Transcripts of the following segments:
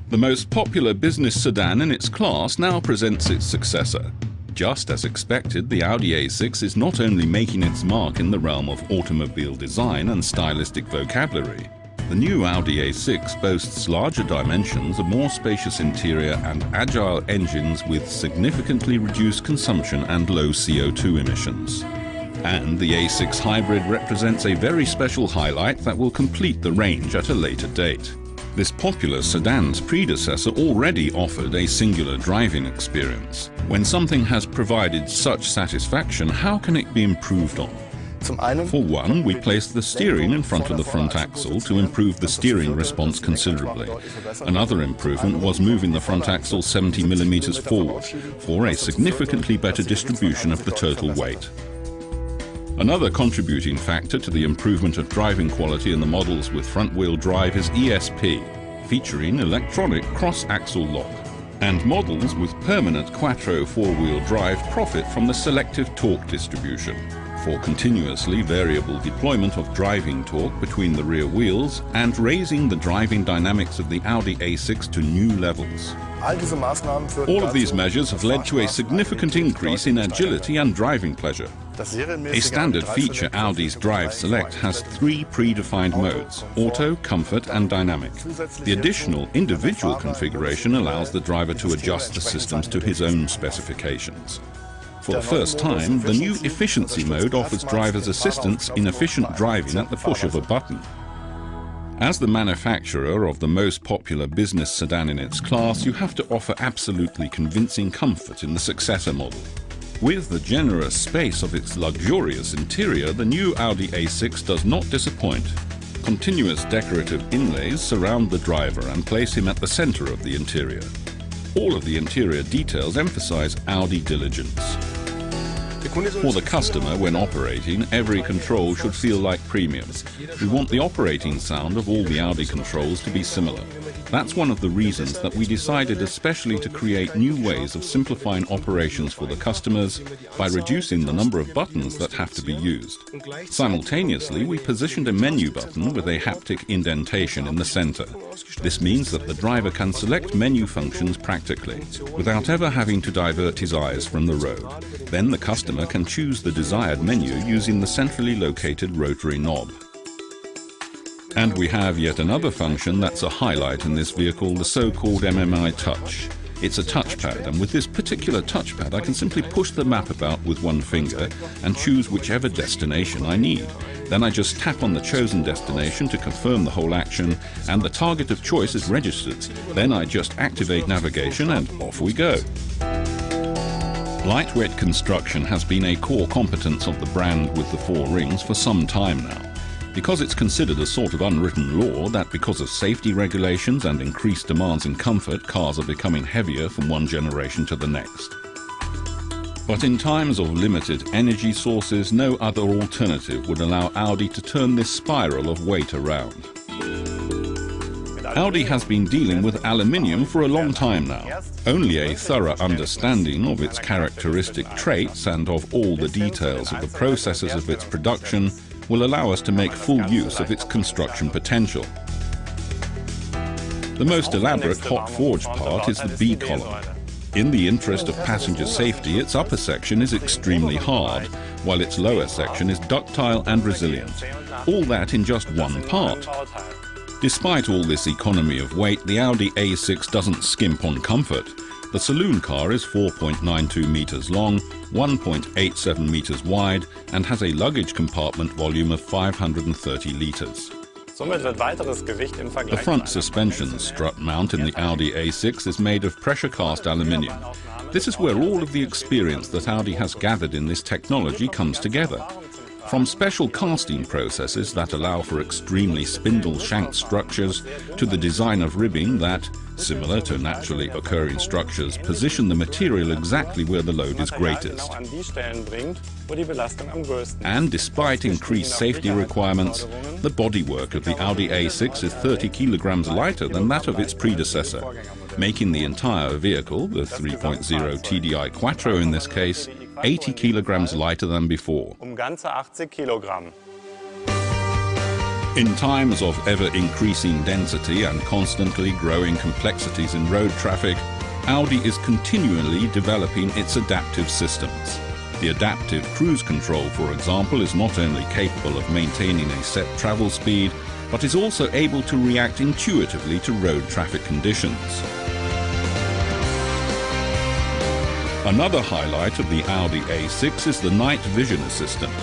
The most popular business sedan in its class now presents its successor. Just as expected, the Audi A6 is not only making its mark in the realm of automobile design and stylistic vocabulary. The new Audi A6 boasts larger dimensions, a more spacious interior and agile engines with significantly reduced consumption and low CO2 emissions. And the A6 Hybrid represents a very special highlight that will complete the range at a later date. This popular sedan's predecessor already offered a singular driving experience. When something has provided such satisfaction, how can it be improved on? For one, we placed the steering in front of the front axle to improve the steering response considerably. Another improvement was moving the front axle 70 millimeters forward for a significantly better distribution of the total weight. Another contributing factor to the improvement of driving quality in the models with front-wheel drive is ESP, featuring electronic cross-axle lock. And models with permanent quattro four-wheel drive profit from the selective torque distribution for continuously variable deployment of driving torque between the rear wheels and raising the driving dynamics of the Audi A6 to new levels. All of these measures have led to a significant increase in agility and driving pleasure. A standard feature Audi's Drive Select has 3 predefined modes: Auto, Comfort and Dynamic. The additional individual configuration allows the driver to adjust the systems to his own specifications. For the first time, the new Efficiency mode offers drivers assistance in efficient driving at the push of a button. As the manufacturer of the most popular business sedan in its class, you have to offer absolutely convincing comfort in the successor model. With the generous space of its luxurious interior, the new Audi A6 does not disappoint. Continuous decorative inlays surround the driver and place him at the center of the interior. All of the interior details emphasize Audi diligence. For the customer, when operating, every control should feel like premium. We want the operating sound of all the Audi controls to be similar. That's one of the reasons that we decided especially to create new ways of simplifying operations for the customers by reducing the number of buttons that have to be used. Simultaneously, we positioned a menu button with a haptic indentation in the center. This means that the driver can select menu functions practically, without ever having to divert his eyes from the road. Then the customer can choose the desired menu using the centrally located rotary knob. And we have yet another function that's a highlight in this vehicle, the so-called MMI Touch. It's a touchpad, and with this particular touchpad I can simply push the map about with one finger and choose whichever destination I need. Then I just tap on the chosen destination to confirm the whole action, and the target of choice is registered. Then I just activate navigation and off we go. Lightweight construction has been a core competence of the brand with the 4 rings for some time now. Because it's considered a sort of unwritten law that because of safety regulations and increased demands in comfort, cars are becoming heavier from one generation to the next. But in times of limited energy sources, no other alternative would allow Audi to turn this spiral of weight around. Audi has been dealing with aluminium for a long time now. Only a thorough understanding of its characteristic traits and of all the details of the processes of its production will allow us to make full use of its construction potential. The most elaborate hot forged part is the B column. In the interest of passenger safety, its upper section is extremely hard, while its lower section is ductile and resilient. All that in just one part. Despite all this economy of weight, the Audi A6 doesn't skimp on comfort. The saloon car is 4.92 meters long, 1.87 meters wide, and has a luggage compartment volume of 530 liters. The front suspension strut mount in the Audi A6 is made of pressure cast aluminium. This is where all of the experience that Audi has gathered in this technology comes together. From special casting processes that allow for extremely spindle-shanked structures to the design of ribbing that, similar to naturally occurring structures, position the material exactly where the load is greatest. And despite increased safety requirements, the bodywork of the Audi A6 is 30 kilograms lighter than that of its predecessor, making the entire vehicle, the 3.0 TDI Quattro in this case, 80 kilograms lighter than before. In times of ever-increasing density and constantly growing complexities in road traffic, Audi is continually developing its adaptive systems. The adaptive cruise control, for example, is not only capable of maintaining a set travel speed, but is also able to react intuitively to road traffic conditions. Another highlight of the Audi A6 is the night vision assistant.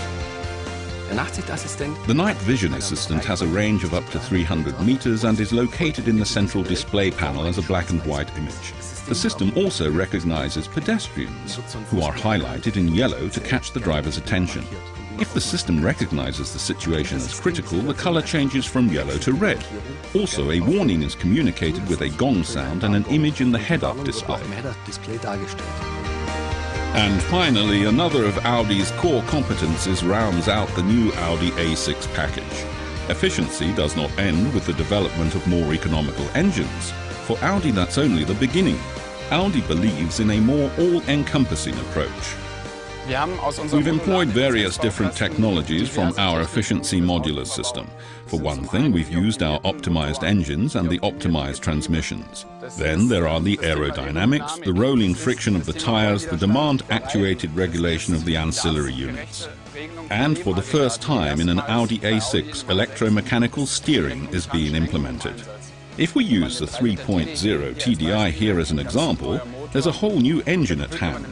The night vision assistant has a range of up to 300 meters and is located in the central display panel as a black and white image. The system also recognizes pedestrians, who are highlighted in yellow to catch the driver's attention. If the system recognizes the situation as critical, the color changes from yellow to red. Also, a warning is communicated with a gong sound and an image in the head-up display. And finally, another of Audi's core competencies rounds out the new Audi A6 package. Efficiency does not end with the development of more economical engines. For Audi, that's only the beginning. Audi believes in a more all-encompassing approach. We've employed various different technologies from our efficiency modular system. For one thing, we've used our optimized engines and the optimized transmissions. Then there are the aerodynamics, the rolling friction of the tires, the demand-actuated regulation of the ancillary units. And for the first time in an Audi A6, electromechanical steering is being implemented. If we use the 3.0 TDI here as an example, there's a whole new engine at hand.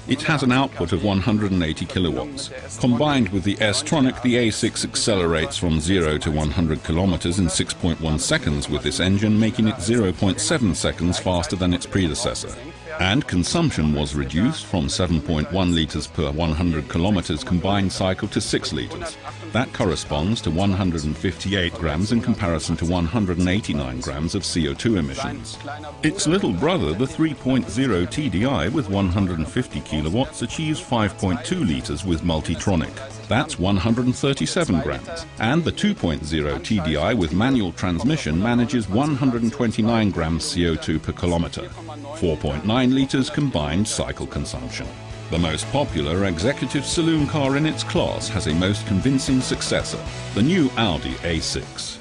It has an output of 180 kilowatts. Combined with the S-Tronic, the A6 accelerates from 0 to 100 kilometers in 6.1 seconds with this engine, making it 0.7 seconds faster than its predecessor. And consumption was reduced from 7.1 litres per 100 kilometers combined cycle to 6 litres. That corresponds to 158 grams in comparison to 189 grams of CO2 emissions. Its little brother, the 3.0 TDI with 150 kilowatts, achieves 5.2 litres with Multitronic. That's 137 grams. And the 2.0 TDI with manual transmission manages 129 grams CO2 per kilometre. 4.9 litres combined cycle consumption. The most popular executive saloon car in its class has a most convincing successor, the new Audi A6.